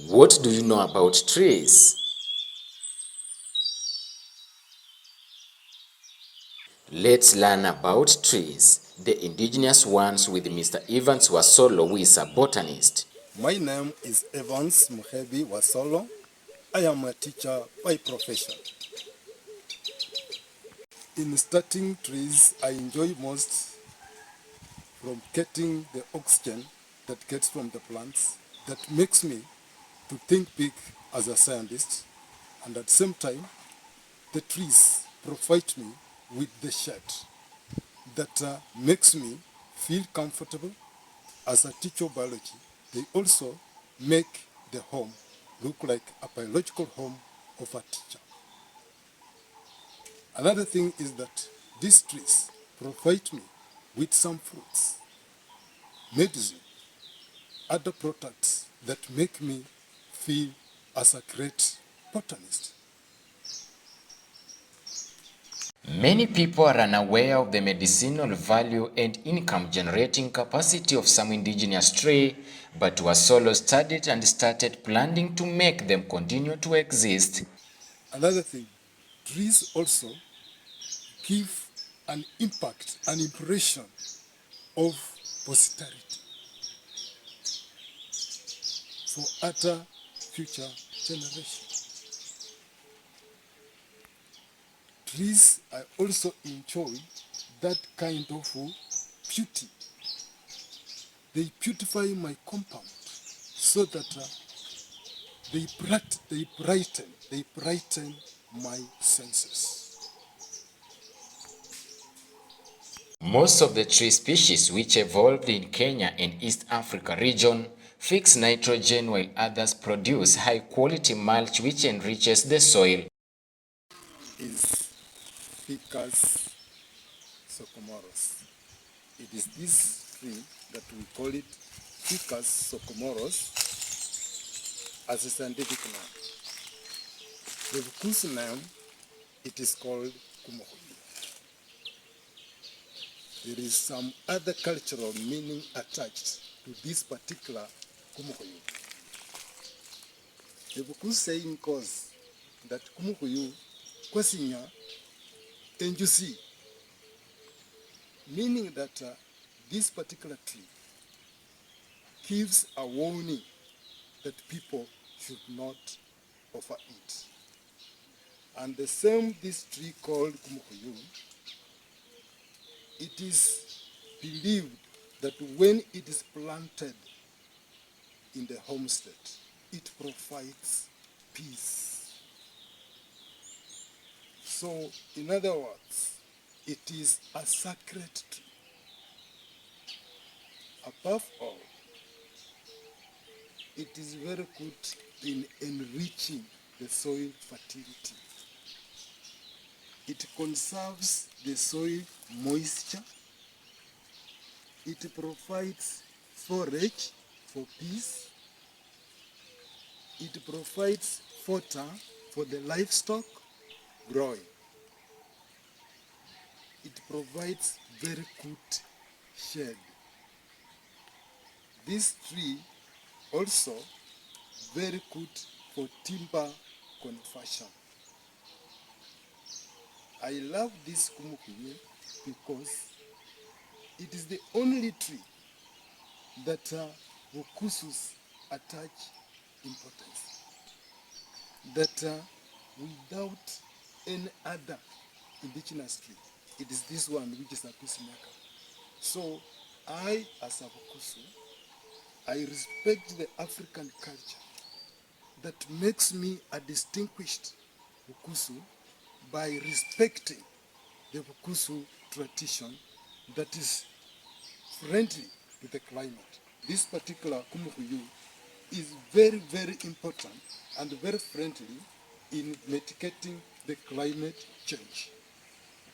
What do you know about trees? Let's learn about trees, the indigenous ones with Mr. Evans Wasolo, who is a botanist. My name is Evans Muhebi Wasolo. I am a teacher by profession. In starting trees, I enjoy most from getting the oxygen that gets from the plants that makes me to think big as a scientist, and at the same time, the trees provide me with the shade that makes me feel comfortable. As a teacher of biology, they also make the home look like a biological home of a teacher. Another thing is that these trees provide me with some fruits, medicine, other products that make me feel as a great botanist. Many people are unaware of the medicinal value and income generating capacity of some indigenous tree, but Wasolo studied and started planning to make them continue to exist. Another thing, trees also give an impact, an impression of posterity for other future generations. Trees, I also enjoy that kind of beauty. They beautify my compound so that they brighten my senses. Most of the tree species which evolved in Kenya and East Africa region fix nitrogen, while others produce high-quality mulch which enriches the soil. Is Ficus socomoros. It is this tree that we call it Ficus socomoros as a scientific name. The Vukusu name, it is called Kumuhuyu. There is some other cultural meaning attached to this particular Kumuhuyu. The Vukusu saying goes that Kumuhuyu kwasinya enjusi, meaning that this particular tree gives a warning that people should not offer it. And the same, this tree called Kumuhuyu, it is believed that when it is planted in the homestead, it provides peace. So, in other words, it is a sacred tree. Above all, it is very good in enriching the soil fertility. It conserves the soil moisture. It provides forage for bees. It provides fodder for the livestock growing. It provides very good shade. This tree also very good for timber conversion. I love this Kumukuyu because it is the only tree that Vukusus attach importance. That without any other indigenous tree, it is this one which is a peacemaker. So I, as a Vukusu, I respect the African culture that makes me a distinguished Vukusu by respecting the Vukusu tradition that is friendly to the climate. This particular Kumukuyu is very, very important and very friendly in mitigating the climate change.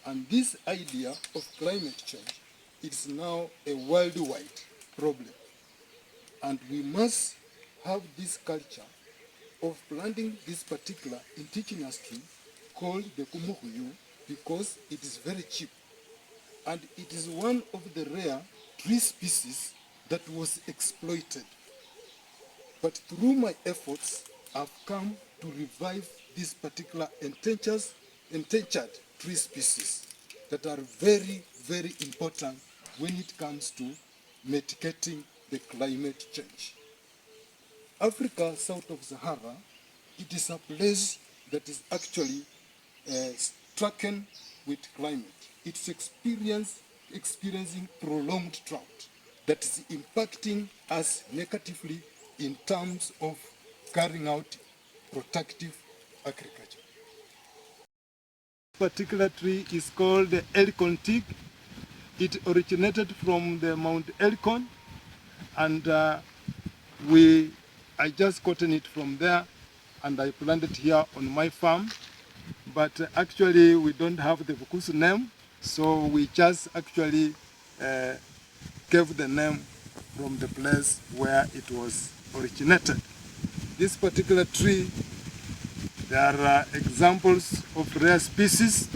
And this idea of climate change is now a worldwide problem. And we must have this culture of planting this particular indigenous tree called the Kumukuyu because it is very cheap. And it is one of the rare tree species that was exploited. But through my efforts, I've come to revive this particular endangered tree species that are very, very important when it comes to mitigating the climate change. Africa, south of Sahara, it is a place that is actually stricken with climate. It's experiencing prolonged drought that is impacting us negatively in terms of carrying out protective agriculture. This particular tree is called the Elcon teak. It originated from the Mount Elcon, and I just gotten it from there, and I planted it here on my farm. But actually we don't have the Vukusu name, so we just actually gave the name from the place where it was originated. This particular tree, there are examples of rare species,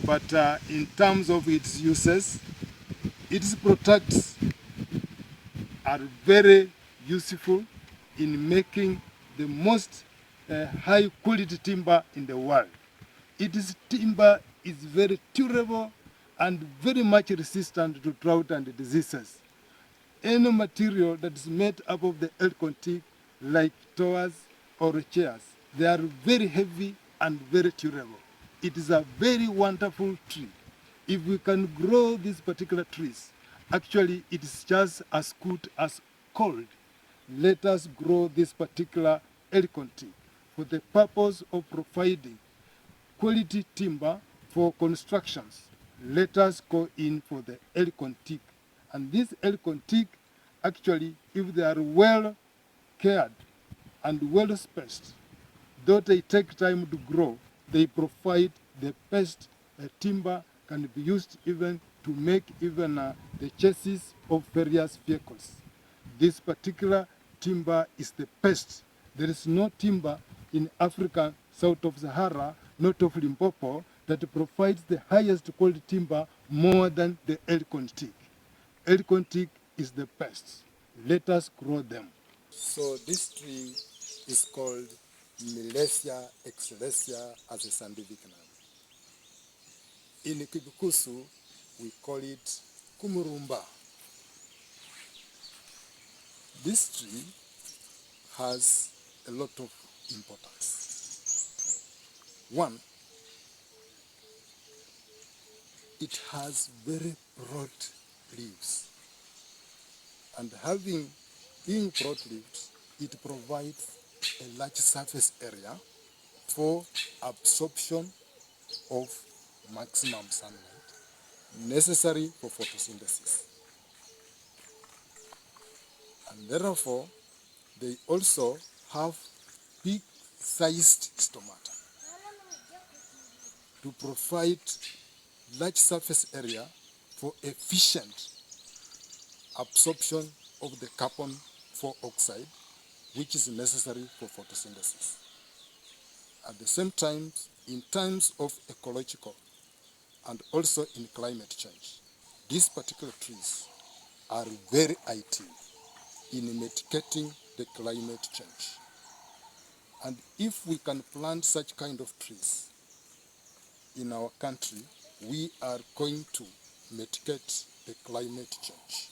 but in terms of its uses, its products are very useful in making the most high quality timber in the world. Its timber is very durable and very much resistant to drought and diseases. Any material that is made up of the elk teak, like towers or chairs, they are very heavy and very durable. It is a very wonderful tree. If we can grow these particular trees, actually it is just as good as gold. Let us grow this particular elk teak for the purpose of providing quality timber for constructions. Let us go in for the elk teak. And this elk teak, actually, if they are well cared and well spaced, though they take time to grow, they provide the best timber can be used even to make even the chassis of various vehicles. This particular timber is the best. There is no timber in Africa south of Sahara, not of Limpopo, that provides the highest quality timber more than the elk teak. Elk teak is the best. Let us grow them. So this tree is called Milesia excellencia as a scientific name. In Kikusu, we call it Kumurumba. This tree has a lot of importance. One, it has very broad leaves. And being broad leaves, it provides a large surface area for absorption of maximum sunlight necessary for photosynthesis. And therefore, they also have big-sized stomata to provide large surface area for efficient absorption of the carbon dioxide, which is necessary for photosynthesis. At the same time, in terms of ecological and also in climate change, these particular trees are very ideal in mitigating the climate change. And if we can plant such kind of trees in our country, we are going to mitigate the climate change.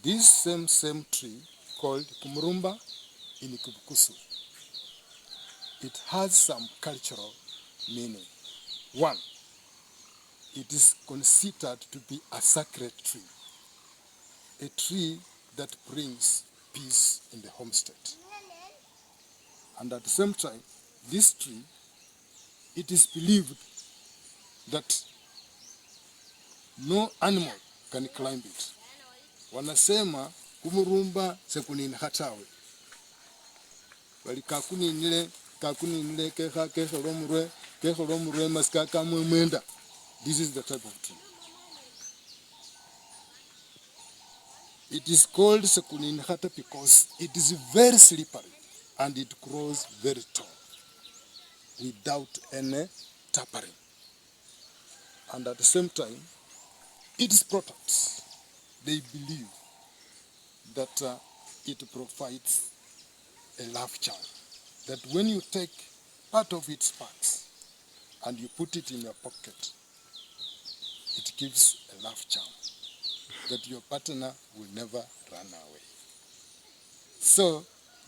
This same tree called Kumurumba in Kibukusu, it has some cultural meaning. One, it is considered to be a sacred tree, a tree that brings peace in the homestead. And at the same time, this tree, it is believed that no animal can climb it. Wanasema kumurumba sekunini hatawe. Wali kakuninile keha lomurwe maskaka mwenda. This is the type of tree. It is called sekunini hata because it is very slippery and it grows very tall without any tapering. And at the same time, its products, they believe that it provides a love charm. That when you take part of its parts and you put it in your pocket, it gives a love charm that your partner will never run away. So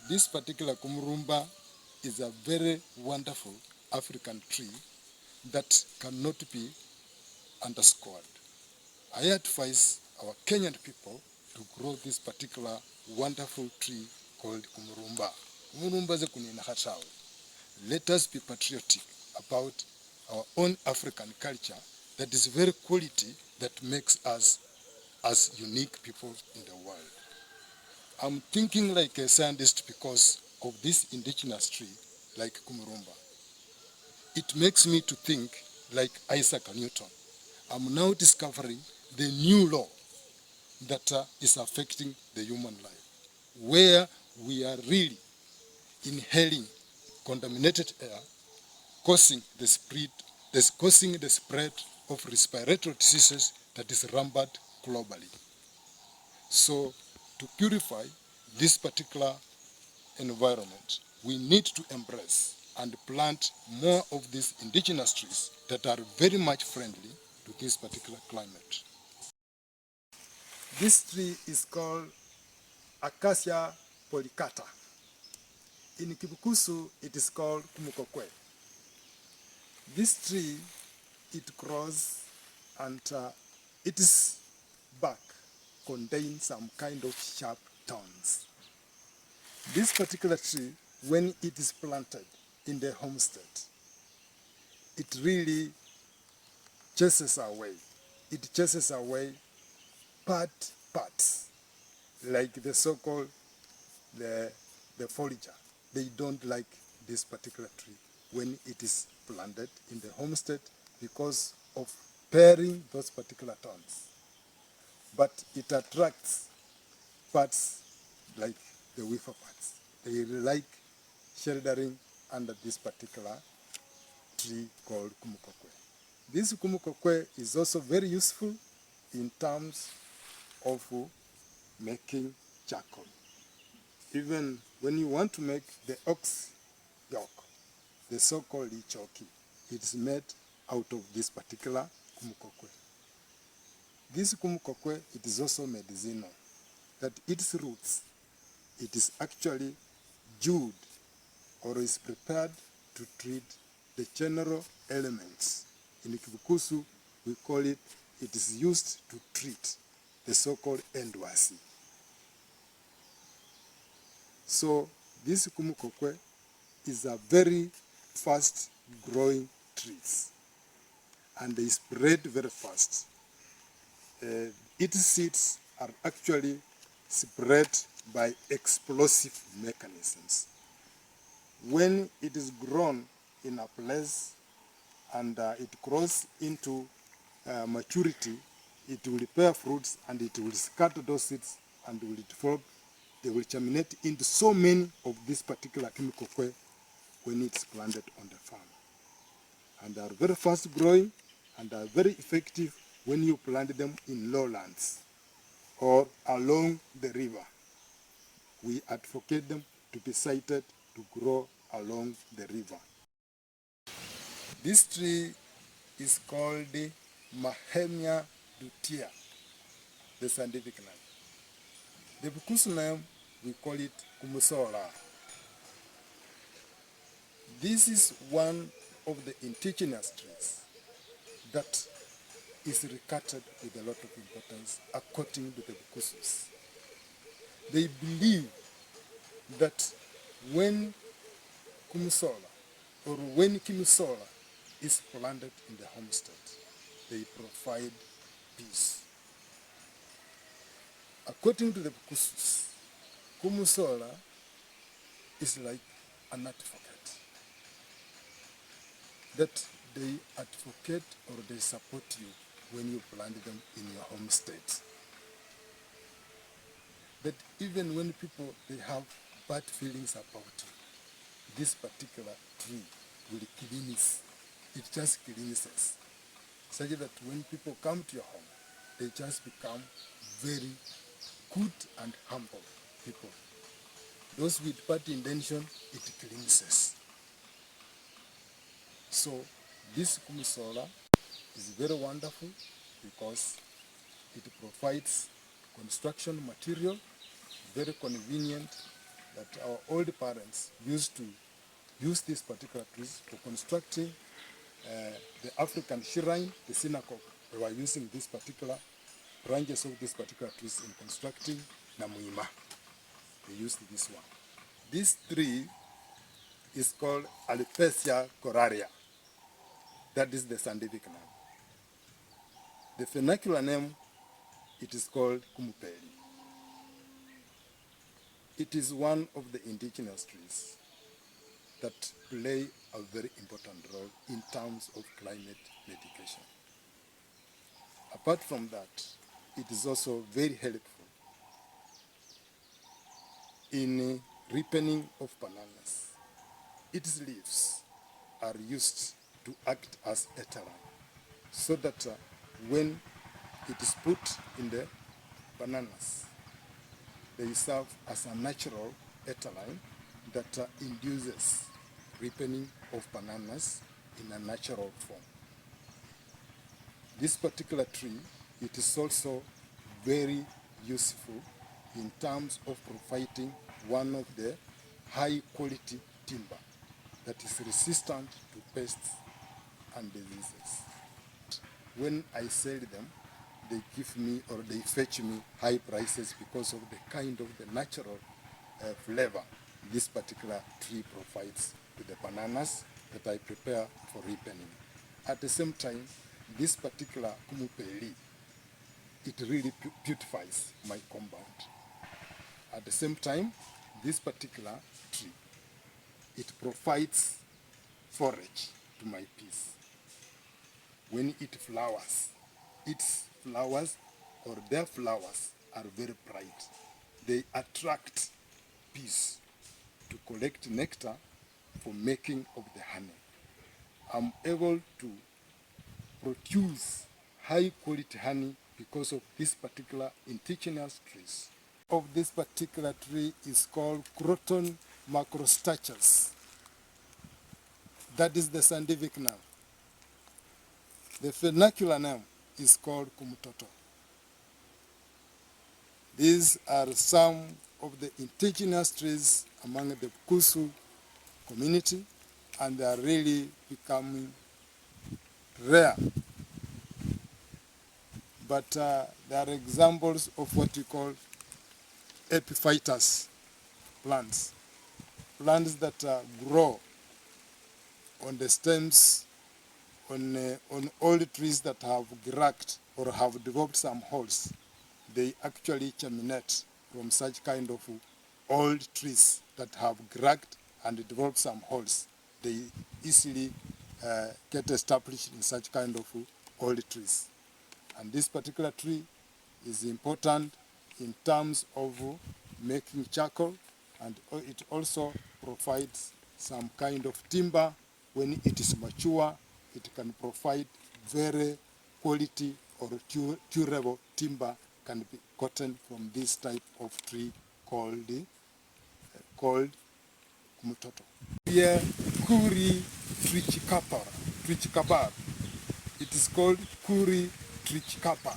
this particular kumurumba is a very wonderful African tree that cannot be underscored. I advise our Kenyan people to grow this particular wonderful tree called kumurumba. Kumurumba ze kunina hatawe. Let us be patriotic about our own African culture that is very quality that makes us as unique people in the world. I'm thinking like a scientist because of this indigenous tree like kumurumba. It makes me to think like Isaac Newton. I'm now discovering the new law that is affecting the human life, where we are really inhaling contaminated air, causing the spread of respiratory diseases that is rampant globally. So to purify this particular environment, we need to embrace and plant more of these indigenous trees that are very much friendly to this particular climate. This tree is called Acacia polycata. In Kibukusu, it is called kumukokwe. This tree, it grows and its bark contains some kind of sharp thorns. This particular tree, when it is planted in the homestead, it really chases away. It chases away parts, like the so-called the forager. They don't like this particular tree when it is planted in the homestead because of bearing those particular thorns. But it attracts parts like the weaver parts. They like sheltering under this particular tree called kumukokwe. This kumukokwe is also very useful in terms of making charcoal. Even when you want to make the ox yoke, the so-called ichoki, it's made out of this particular kumukokwe. This kumukokwe, it is also medicinal, that its roots, it is actually chewed or is prepared to treat the general elements. In Kibukusu, we call it, it is used to treat the so-called endwasi. So this kumukokwe is a very fast growing trees and they spread very fast. Its seeds are actually spread by explosive mechanisms. When it is grown in a place and it grows into maturity, it will bear fruits and it will scatter those seeds and will develop, they will germinate into so many of this particular chemical kwe when it's planted on the farm. And they are very fast growing and are very effective when you plant them in lowlands or along the river. We advocate them to be sited to grow along the river. This tree is called the Mahemia dutia, the scientific name. The Bukusu name, we call it Kumusola. This is one of the indigenous trees that is regarded with a lot of importance according to the Bukusus. They believe that when Kumusola or when Kimisola is planted in the homestead, they provide peace. According to the Bukusus, Kumusola is like an advocate. That they advocate or they support you when you plant them in your homestead. That even when people, they have bad feelings about you, this particular tree will cleanse. It just cleanses. Such that when people come to your home, they just become very good and humble people. Those with bad intention, it cleanses. So this kumusola is very wonderful because it provides construction material, very convenient, that our old parents used to use these particular trees for constructing the African shrine, the synagogue. They were using these particular branches of these particular trees in constructing Namuima. They used this one. This tree is called Alopecia coraria. That is the scientific name. The vernacular name, it is called kumupeli. It is one of the indigenous trees that play a very important role in terms of climate mitigation. Apart from that, it is also very helpful in ripening of bananas. Its leaves are used to act as ethylene, so that when it is put in the bananas, they serve as a natural ethylene that induces ripening of bananas in a natural form. This particular tree, it is also very useful in terms of providing one of the high quality timber that is resistant to pests and diseases. When I sell them, they give me or they fetch me high prices because of the kind of the natural flavor this particular tree provides to the bananas that I prepare for ripening. At the same time, this particular kumupeli, it really beautifies my compound. At the same time, this particular tree, it provides forage to my peas. When it flowers, its flowers or their flowers are very bright. They attract bees to collect nectar for making of the honey. I'm able to produce high quality honey because of this particular indigenous trees. Of this particular tree is called Croton macrostachys. That is the scientific name. The vernacular name is called kumutoto. These are some of the indigenous trees among the Kusu community, and they are really becoming rare. But there are examples of what we call epiphytus plants, plants that grow on the stems on old trees that have cracked or have developed some holes. They actually germinate from such kind of old trees that have cracked and developed some holes. They easily get established in such kind of old trees. And this particular tree is important in terms of making charcoal, and it also provides some kind of timber. When it is mature, it can provide very quality or durable timber can be gotten from this type of tree called kumutoto. Here, Kuri trichikabar. It is called Kuri trichikapa.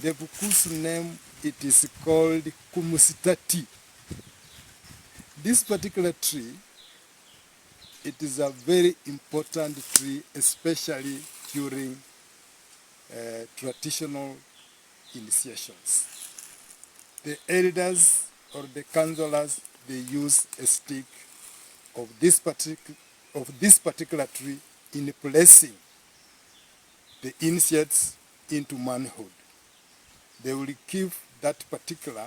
The Bukusu name, it is called kumusitati. This particular tree, it is a very important tree, especially during traditional initiations. The elders or the counselors, they use a stick of this particular tree in placing the initiates into manhood. They will give that particular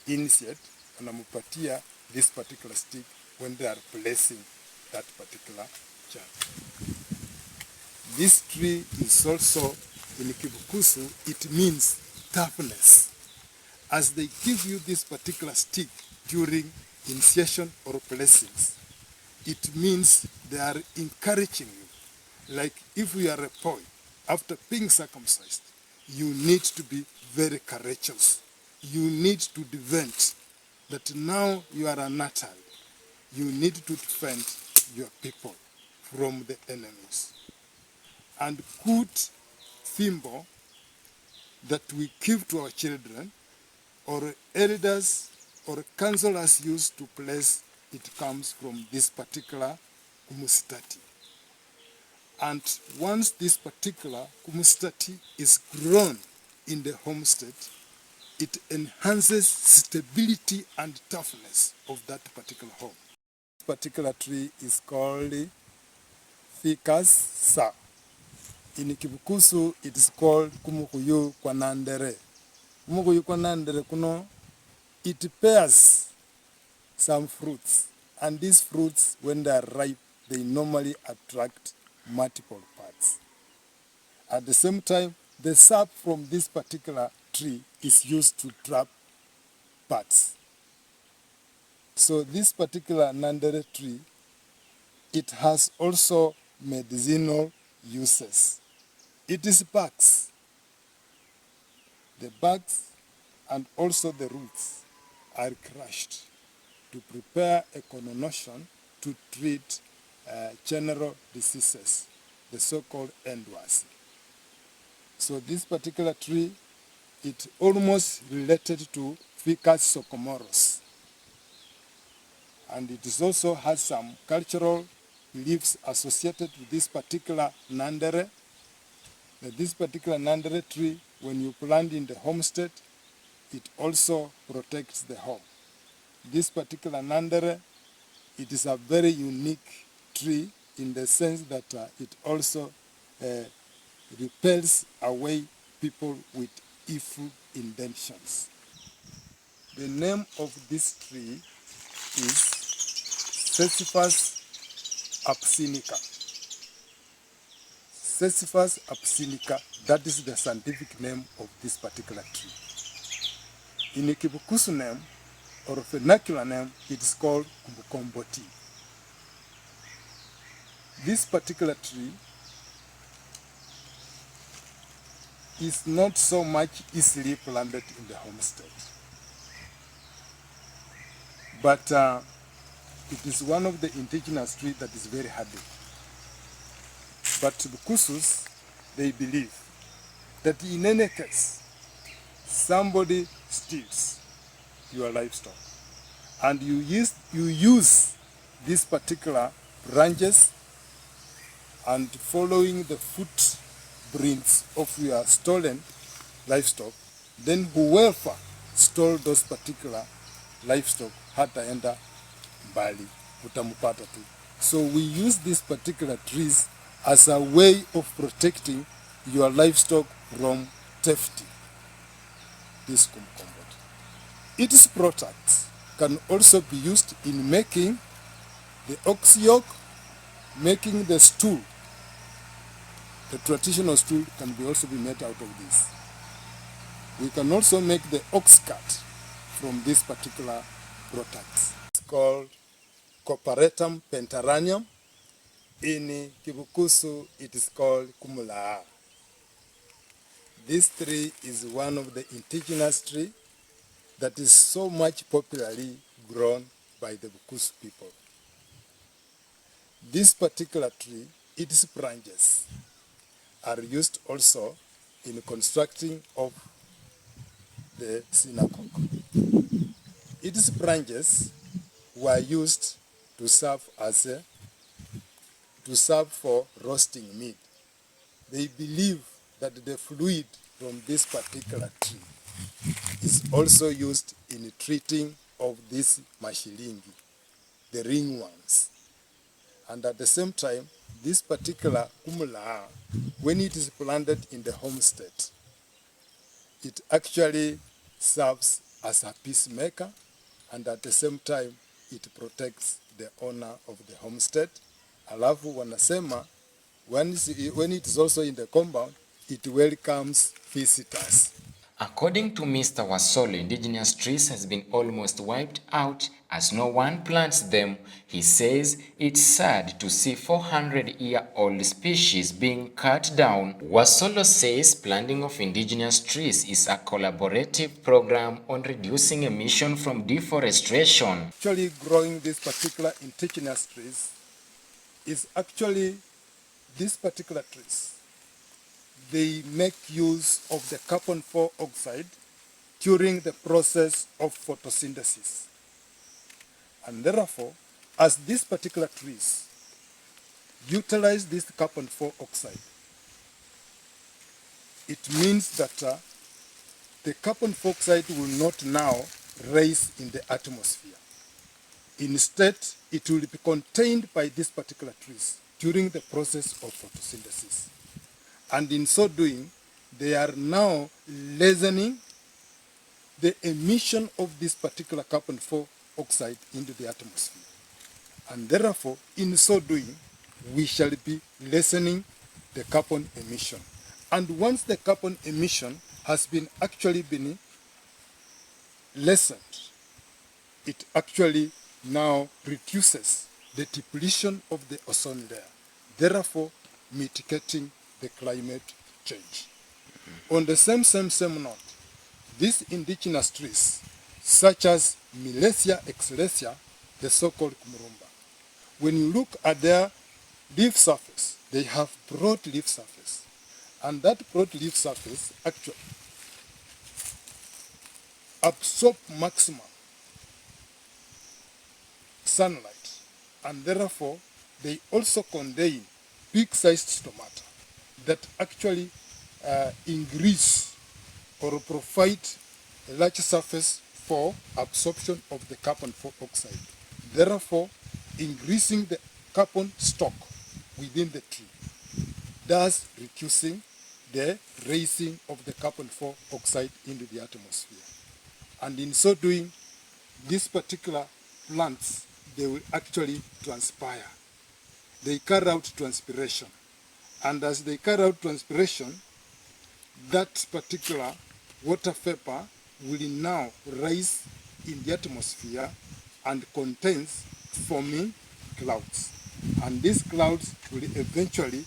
initiate anamupatia this particular stick when they are placing that particular child. This tree is also, in Kibukusu, it means toughness. As they give you this particular stick during initiation or placings, it means they are encouraging you. Like if you are a boy, after being circumcised, you need to be very courageous. You need to defend that now you are a natal. You need to defend your people from the enemies. And good symbol that we give to our children or elders or counselors use to place it comes from this particular kumustati. And once this particular kumustati is grown in the homestead, it enhances stability and toughness of that particular home. This particular tree is called ficus sa. In Kibukusu, it is called kumukuyu kwa nandere. Kumukuyu kwa nandere kuno, it bears some fruits. And these fruits, when they are ripe, they normally attract multiple parts. At the same time, the sap from this particular tree is used to trap bats. So this particular nandere tree, it has also medicinal uses. It is barks. The barks and also the roots are crushed to prepare a connotation to treat general diseases, the so-called endwas. So this particular tree, it almost related to Ficus socomoros. And it is also has some cultural beliefs associated with this particular nandere. That this particular nandere tree, when you plant in the homestead, it also protects the home. This particular nandere, it is a very unique tree in the sense that it also repels away people with evil intentions. The name of this tree is Sisyphus absinica. Sisyphus absinica, that is the scientific name of this particular tree. In a Kibukusu name, or vernacular name, it is called Kumbukomboti. This particular tree is not so much easily planted in the homestead. But it is one of the indigenous trees that is very hardy. But the Bukusus, they believe that in any case, somebody steals your livestock and you use these particular branches and following the footprints of your stolen livestock, then whoever stole those particular livestock hataenda mbali, utamupata tu. So we use these particular trees as a way of protecting your livestock from theft. This kumkombot. Its products can also be used in making the ox yoke, making the stool. The traditional stool can also be made out of this. We can also make the ox cart from this particular product. It's called Cooperatum pentaranium. In Kibukusu, it is called Kumulaa. This tree is one of the indigenous trees that is so much popularly grown by the Bukusu people. This particular tree, its branches are used also in constructing of the synagogue. Its branches were used to serve for roasting meat. They believe that the fluid from this particular tree is also used in treating of this mashilingi, the ringworms. And at the same time, this particular kumulaa, when it is planted in the homestead, it actually serves as a peacemaker, and at the same time, it protects the owner of the homestead. Alafu wanasema, when it is also in the compound, it welcomes visitors. According to Mr. Wasolo, indigenous trees has been almost wiped out As no one plants them, he says it's sad to see 400-year-old species being cut down. Wasolo says planting of indigenous trees is a collaborative program on reducing emission from deforestation. Actually growing these particular indigenous trees is actually these particular trees. They make use of the carbon dioxide during the process of photosynthesis. And therefore, as these particular trees utilize this carbon dioxide, it means that the carbon dioxide will not now rise in the atmosphere. Instead, it will be contained by these particular trees during the process of photosynthesis. And in so doing, they are now lessening the emission of this particular carbon dioxide into the atmosphere. And therefore, in so doing, we shall be lessening the carbon emission. And once the carbon emission has been actually been lessened, it actually now reduces the depletion of the ozone layer, therefore mitigating the climate change. On the same note, these indigenous trees, such as Milesia excelsa, the so-called Kumurumba, when you look at their leaf surface, they have broad leaf surface. And that broad leaf surface actually absorb maximum sunlight, and therefore they also contain big-sized stomata that actually increase or provide a large surface for absorption of the carbon dioxide, therefore increasing the carbon stock within the tree, thus reducing the raising of the carbon dioxide into the atmosphere. And in so doing, these particular plants, they will actually transpire. They carry out transpiration. And as they carry out transpiration, that particular water vapor will now rise in the atmosphere and contains forming clouds. And these clouds will eventually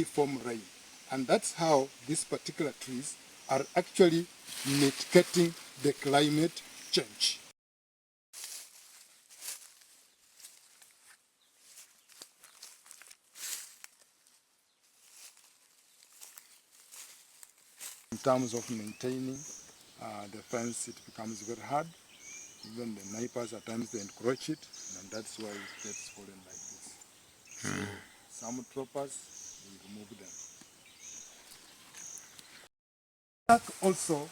form rain. And that's how these particular trees are actually mitigating the climate change. In terms of maintaining the fence, it becomes very hard. Even the neighbors at times they encroach it, and that's why it gets fallen like this. So some troppers will remove them. Also,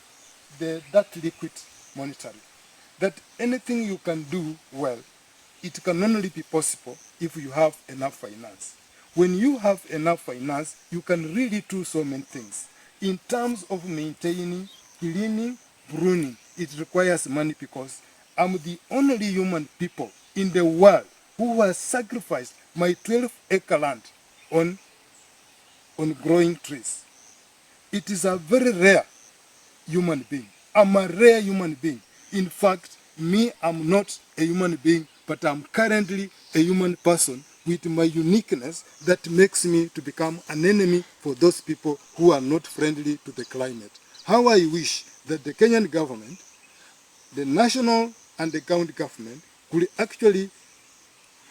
the dark liquid monitoring. That anything you can do well, it can only be possible if you have enough finance. When you have enough finance, you can really do so many things. In terms of maintaining, cleaning, pruning, it requires money because I'm the only human people in the world who has sacrificed my 12-acre land on growing trees. It is a very rare human being. I'm a rare human being. In fact, I'm not a human being, but I'm currently a human person with my uniqueness that makes me to become an enemy for those people who are not friendly to the climate. How I wish that the Kenyan government, the national and the county government could actually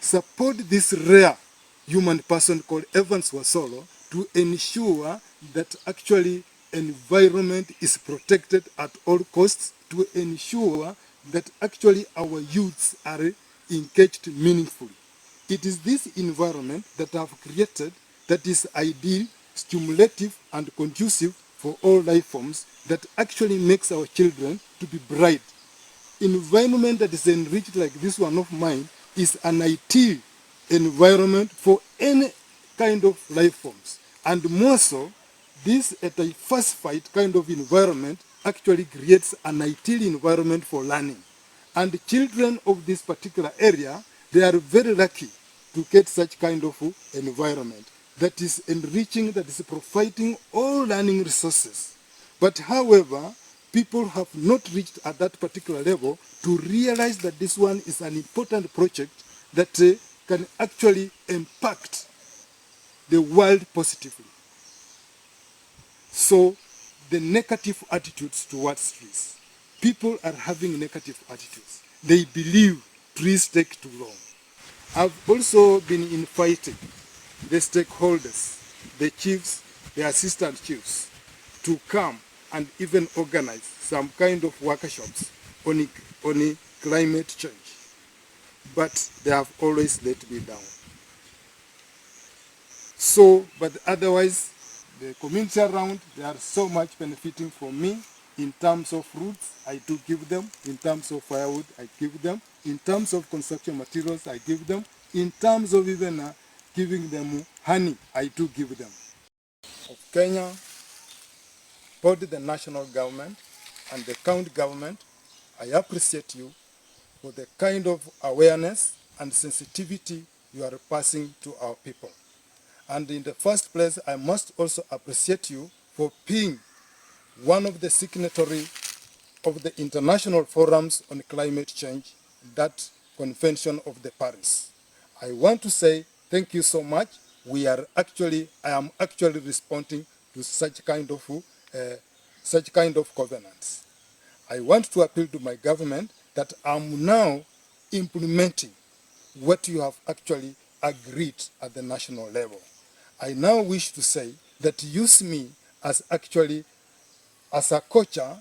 support this rare human person called Evans Wasolo to ensure that actually environment is protected at all costs, to ensure that actually our youths are engaged meaningfully. It is this environment that I've created that is ideal, stimulative, and conducive for all life forms that actually makes our children to be bright. Environment that is enriched like this one of mine is an ideal environment for any kind of life forms. And more so, this a diversified kind of environment actually creates an ideal environment for learning. And the children of this particular area, they are very lucky to get such kind of environment that is enriching, that is providing all learning resources. But however, people have not reached at that particular level to realize that this one is an important project that can actually impact the world positively. So the negative attitudes towards trees. People are having negative attitudes. They believe trees take too long. I've also been inviting the stakeholders, the chiefs, the assistant chiefs, to come and even organize some kind of workshops on climate change. But they have always let me down. So, but otherwise, the community around, they are so much benefiting from me. In terms of roots, I do give them. In terms of firewood, I give them. In terms of construction materials, I give them. In terms of even giving them honey, I do give them. Of Kenya, both the national government and the county government, I appreciate you for the kind of awareness and sensitivity you are passing to our people. And in the first place, I must also appreciate you for being one of the signatory of the International Forums on Climate Change, that Convention of the Paris. I want to say thank you so much. I am actually responding to such kind of covenants. I want to appeal to my government that I'm now implementing what you have actually agreed at the national level. I now wish to say that use me as a coacher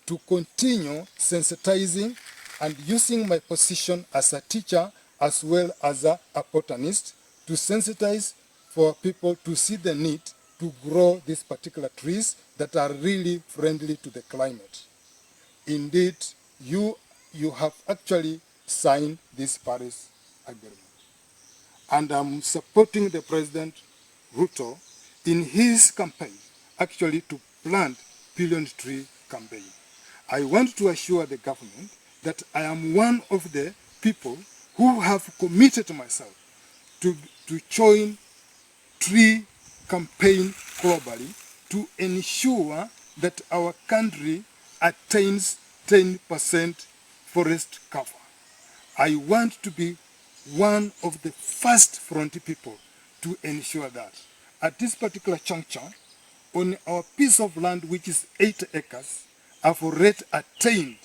to continue sensitizing and using my position as a teacher as well as a botanist to sensitize for people to see the need to grow these particular trees that are really friendly to the climate. Indeed, you have actually signed this Paris Agreement. And I'm supporting the President Ruto in his campaign, actually to plant billion tree campaign. I want to assure the government that I am one of the people who have committed myself to join tree campaign globally to ensure that our country attains 10% forest cover. I want to be one of the first front people to ensure that. At this particular juncture, on our piece of land, which is 8 acres, I've already attained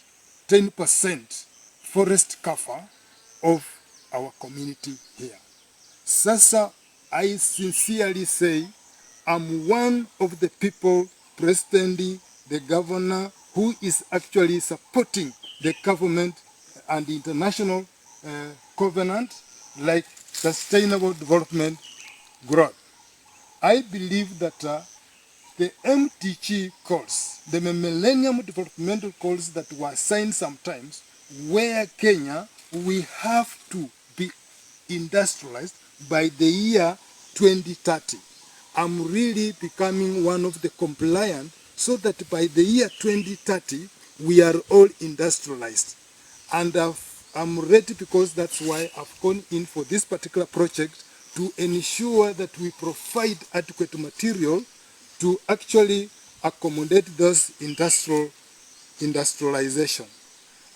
10% forest cover of our community here. Sasa, I sincerely say, I'm one of the people, presently the governor, who is actually supporting the government and the international covenant like sustainable development growth. I believe that the MDG goals, the Millennium Developmental Goals that were signed sometimes, where Kenya, we have to be industrialized by the year 2030. I'm really becoming one of the compliant so that by the year 2030, we are all industrialized. And I'm ready because that's why I've gone in for this particular project to ensure that we provide adequate material to actually accommodate those industrialization.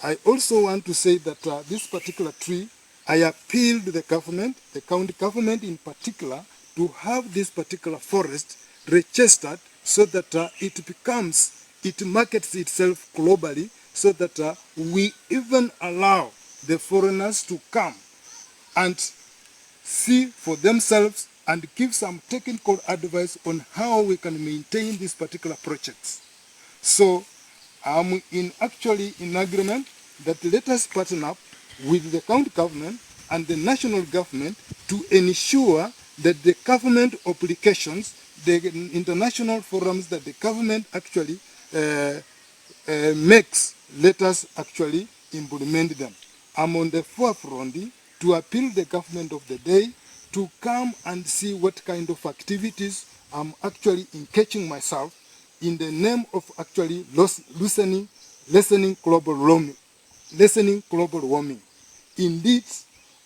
I also want to say that this particular tree, I appealed to the government, the county government in particular, to have this particular forest registered so that it markets itself globally, so that we even allow the foreigners to come and see for themselves and give some technical advice on how we can maintain these particular projects. So I'm actually in agreement that let us partner up with the county government and the national government to ensure that the government obligations, the international forums that the government actually makes, let us actually implement them. I'm on the forefront to appeal the government of the day to come and see what kind of activities I'm actually engaging myself in the name of actually lessening global warming. Indeed,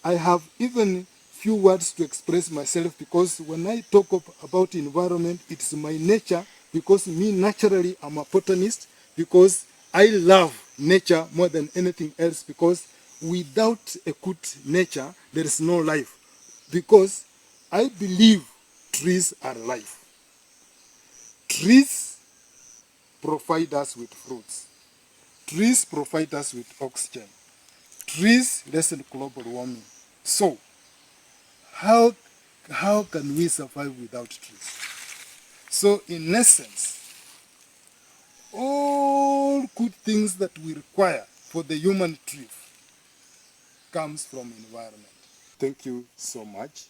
I have even few words to express myself, because when I talk about environment, it's my nature, because me naturally I'm a botanist, because I love nature more than anything else, because without a good nature, there is no life. Because I believe trees are life. Trees provide us with fruits. Trees provide us with oxygen. Trees lessen global warming. So, how can we survive without trees? So, in essence, all good things that we require for the human to thrive comes from environment. Thank you so much.